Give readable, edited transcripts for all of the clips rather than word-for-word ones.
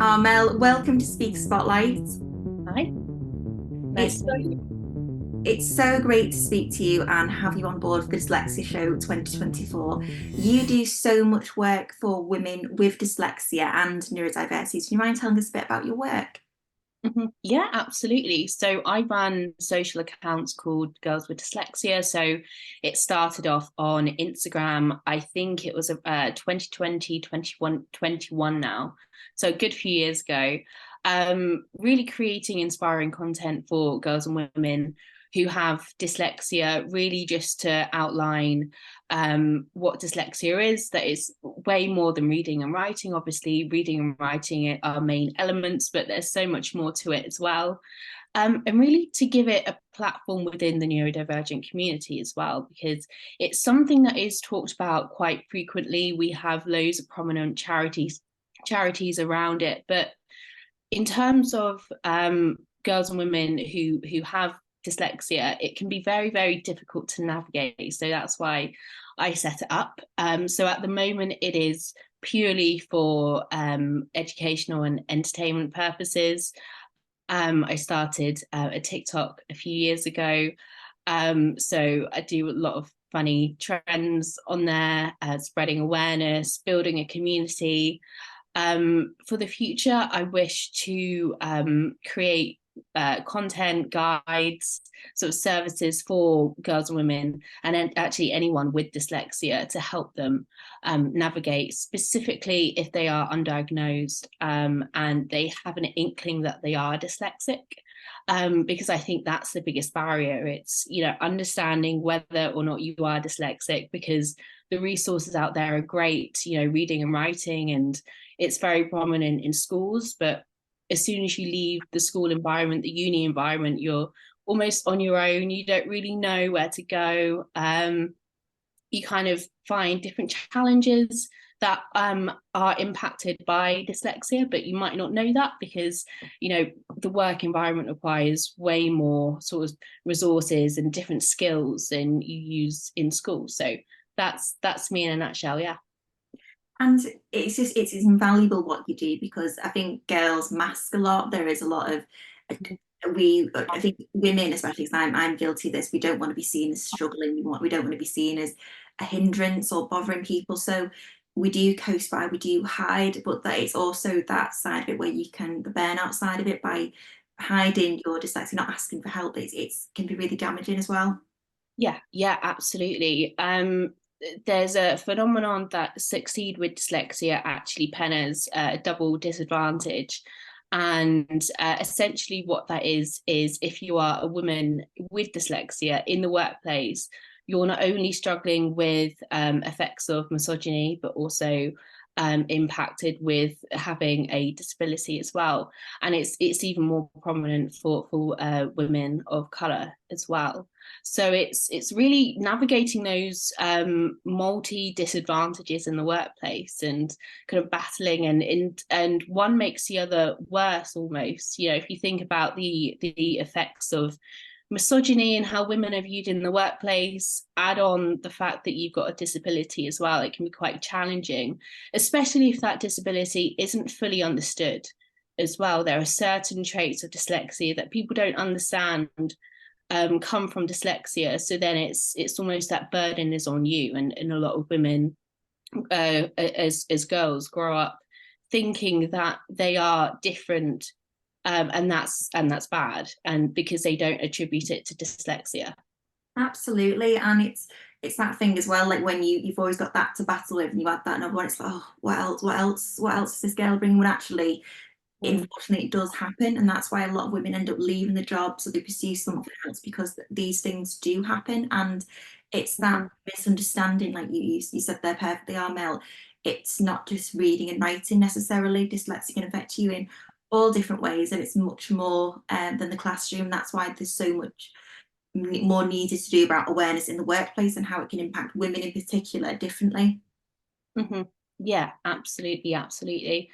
Armelle, welcome to Speak Spotlight. Hi, It's nice to meet you. it's so great to speak to you and have you on board for the Dyslexia Show 2024. You do so much work for women with dyslexia and neurodiversity. Do you mind telling us a bit about your work? Yeah, absolutely. So I run social accounts called Girls with Dyslexia. So it started off on Instagram. I think it was 2020, now. So a good few years ago. Really creating inspiring content for girls and women who have dyslexia, really just to outline what dyslexia is, that it's way more than reading and writing. Obviously, reading and writing are main elements, but there's so much more to it as well. And really to give it a platform within the neurodivergent community as well, because it's something that is talked about quite frequently. We have loads of prominent charities around it, but in terms of girls and women who have dyslexia, it can be very, very difficult to navigate. So that's why I set it up. So at the moment, it is purely for educational and entertainment purposes. I started a TikTok a few years ago. So I do a lot of funny trends on there, spreading awareness, building a community. For the future, I wish to create content guides, sort of services for girls and women, and actually anyone with dyslexia to help them navigate, specifically if they are undiagnosed and they have an inkling that they are dyslexic. Because I think that's the biggest barrier. It's, understanding whether or not you are dyslexic, because the resources out there are great, reading and writing, and it's very prominent in schools. But as soon as you leave the school environment, the uni environment, you're almost on your own. You don't really know where to go. You kind of find different challenges that are impacted by dyslexia, but you might not know that because the work environment requires way more sort of resources and different skills than you use in school. So that's me in a nutshell. Yeah. And it's invaluable what you do because I think girls mask a lot. There is a lot of I think women, especially because I'm guilty of this, we don't want to be seen as struggling. We don't want to be seen as a hindrance or bothering people. So we do coast by, we do hide, but that it's also that side of it where you can the burnout side of it by hiding your dyslexia, not asking for help. It's can be really damaging as well. Yeah, absolutely. There's a phenomenon that succeed with dyslexia actually pen as a double disadvantage. And essentially, what that is if you are a woman with dyslexia in the workplace, you're not only struggling with effects of misogyny, but also impacted with having a disability as well. And it's even more prominent for women of color as well. So it's really navigating those multi disadvantages in the workplace and kind of battling, and one makes the other worse almost. If you think about the effects of misogyny and how women are viewed in the workplace, add on the fact that you've got a disability as well, it can be quite challenging, especially if that disability isn't fully understood as well. There are certain traits of dyslexia that people don't understand come from dyslexia. So then it's almost that burden is on you, and a lot of women as girls grow up thinking that they are different, and that's bad, and because they don't attribute it to dyslexia. Absolutely, and it's that thing as well. Like when you've always got that to battle with, and you add that another one. It's like, oh, what else? What else? What else is this girl bringing? When actually, Mm. unfortunately, it does happen, and that's why a lot of women end up leaving the job so they pursue something else because these things do happen, and it's that Mhm. misunderstanding, like you said there perfectly, Armel. It's not just reading and writing necessarily. Dyslexia can affect you in all different ways, and it's much more than the classroom. That's why there's so much more needed to do about awareness in the workplace and how it can impact women in particular differently. Mhm. Yeah, absolutely, absolutely.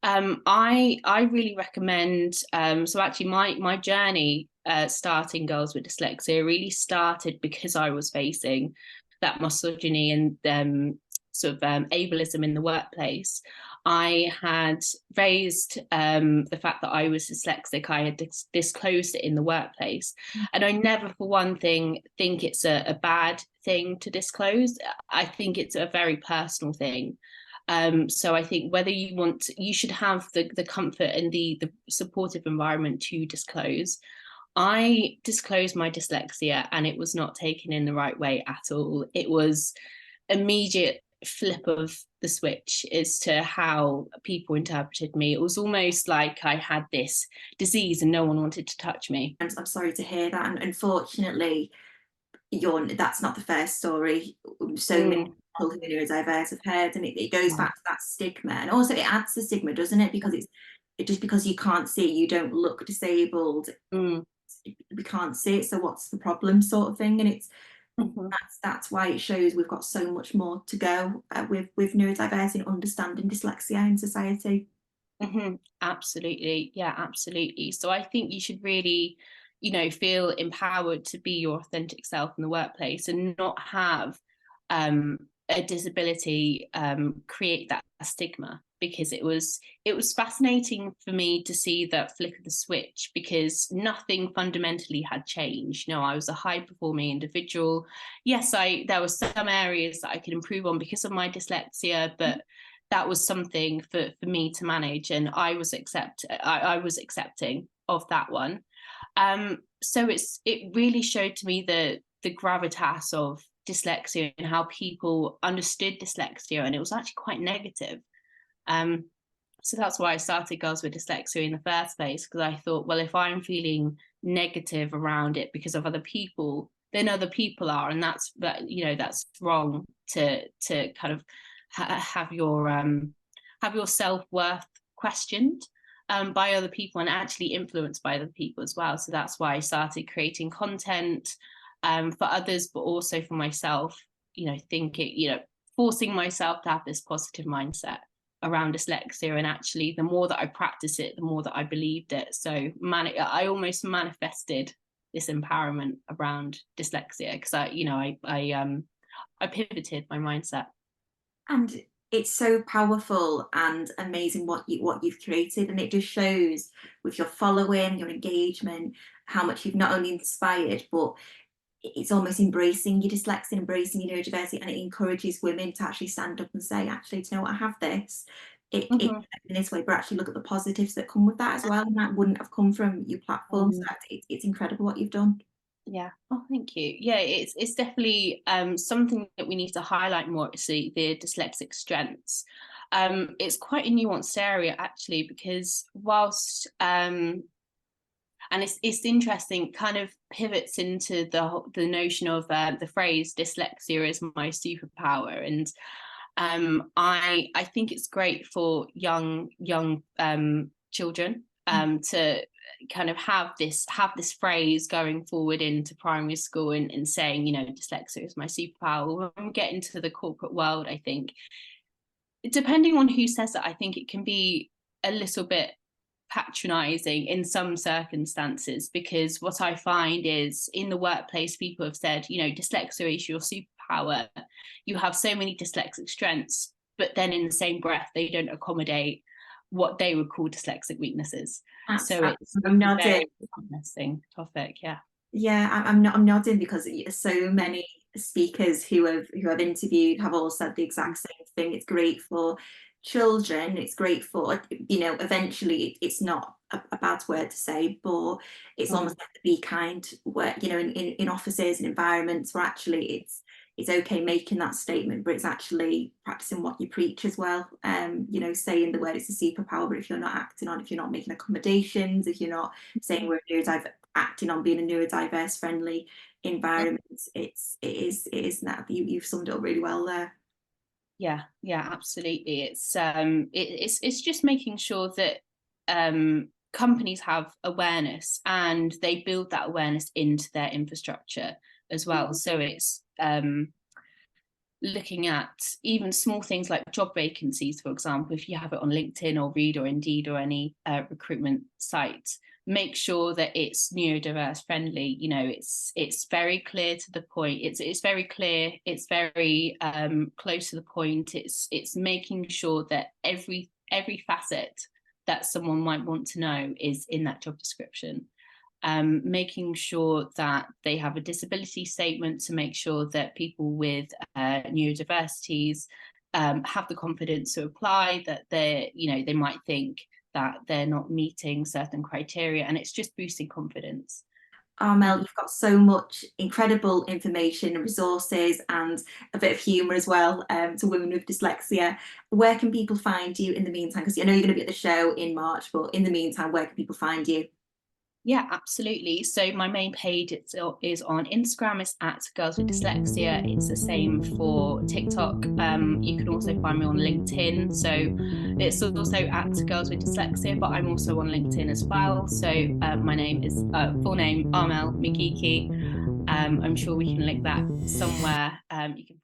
I really recommend. So actually, my journey starting girls with dyslexia really started because I was facing that misogyny and sort of ableism in the workplace. I had raised the fact that I was dyslexic. I had disclosed it in the workplace. And I never, for one thing, think it's a bad thing to disclose. I think it's a very personal thing. So I think whether you want to, you should have the comfort and the supportive environment to disclose. I disclosed my dyslexia and it was not taken in the right way at all. It was immediate flip of the switch as to how people interpreted me. It was almost like I had this disease and no one wanted to touch me. I'm sorry to hear that, and unfortunately, that's not the first story so many people who are neurodiverse have heard, and it goes back to that stigma, and also it adds the stigma, doesn't it? Because it just because you can't see, you don't look disabled, we can't see it, so what's the problem, sort of thing. And it's that's why it shows we've got so much more to go with neurodiversity and understanding dyslexia in society. Absolutely. Yeah, absolutely. So I think you should really, feel empowered to be your authentic self in the workplace and not have a disability create that stigma, because it was fascinating for me to see that flick of the switch, because nothing fundamentally had changed. I was a high performing individual. Yes, there were some areas that I could improve on because of my dyslexia, but that was something for me to manage, and I was accepting of that one. So it really showed to me the gravitas of dyslexia and how people understood dyslexia, and it was actually quite negative. So that's why I started Girls with Dyslexia in the first place, because I thought, well, if I'm feeling negative around it because of other people, then other people are, and that's wrong to kind of have your self-worth questioned by other people and actually influenced by other people as well. So that's why I started creating content for others, but also for myself, thinking, forcing myself to have this positive mindset around dyslexia. And actually, the more that I practice it, the more that I believed it. So I almost manifested this empowerment around dyslexia, because I pivoted my mindset. And it's so powerful and amazing what you've created, and it just shows with your following, your engagement, how much you've not only inspired, but it's almost embracing your dyslexia, embracing your neurodiversity, and it encourages women to actually stand up and say, actually, do you know what, I have this. It in this way, but actually look at the positives that come with that as well, and that wouldn't have come from your platform. So it's incredible what you've done. Yeah. Oh, thank you. Yeah, it's definitely something that we need to highlight more, actually, the dyslexic strengths. It's quite a nuanced area, actually, because whilst and it's interesting, kind of pivots into the notion of the phrase dyslexia is my superpower. And I think it's great for young children to kind of have this phrase going forward into primary school and saying, dyslexia is my superpower. When we get into the corporate world, I think, depending on who says it, I think it can be a little bit patronizing in some circumstances, because what I find is in the workplace, people have said, dyslexia is your superpower. You have so many dyslexic strengths, but then in the same breath, they don't accommodate what they would call dyslexic weaknesses. So it's a very interesting topic. I'm nodding, because so many speakers who I've interviewed have all said the exact same thing. It's great for children, it's great for, eventually it's not a bad word to say, but it's almost like the be kind where, in offices and environments where actually it's okay making that statement, but it's actually practicing what you preach as well. Saying the word it's a superpower, but if you're not acting on, if you're not making accommodations, if you're not saying acting on being a neurodiverse friendly environment, it is that you've summed it up really well there. Yeah, absolutely. It's just making sure that companies have awareness and they build that awareness into their infrastructure as well. So it's looking at even small things like job vacancies, for example. If you have it on LinkedIn or Reed or Indeed or any recruitment site, make sure that it's neurodiverse friendly. It's very clear to the point. It's very clear. It's very close to the point. It's making sure that every every facet that someone might want to know is in that job description. Making sure that they have a disability statement to make sure that people with neurodiversities have the confidence to apply, that they might think that they're not meeting certain criteria, and it's just boosting confidence. Armelle, you've got so much incredible information and resources and a bit of humour as well to women with dyslexia. Where can people find you in the meantime? Because I know you're going to be at the show in March, but in the meantime, where can people find you? Yeah, absolutely. So my main page is on Instagram. It's at Girls with Dyslexia. It's the same for TikTok. You can also find me on LinkedIn. So it's also at Girls with Dyslexia, but I'm also on LinkedIn as well. So my name is full name Armelle McGeachie. I'm sure we can link that somewhere. You can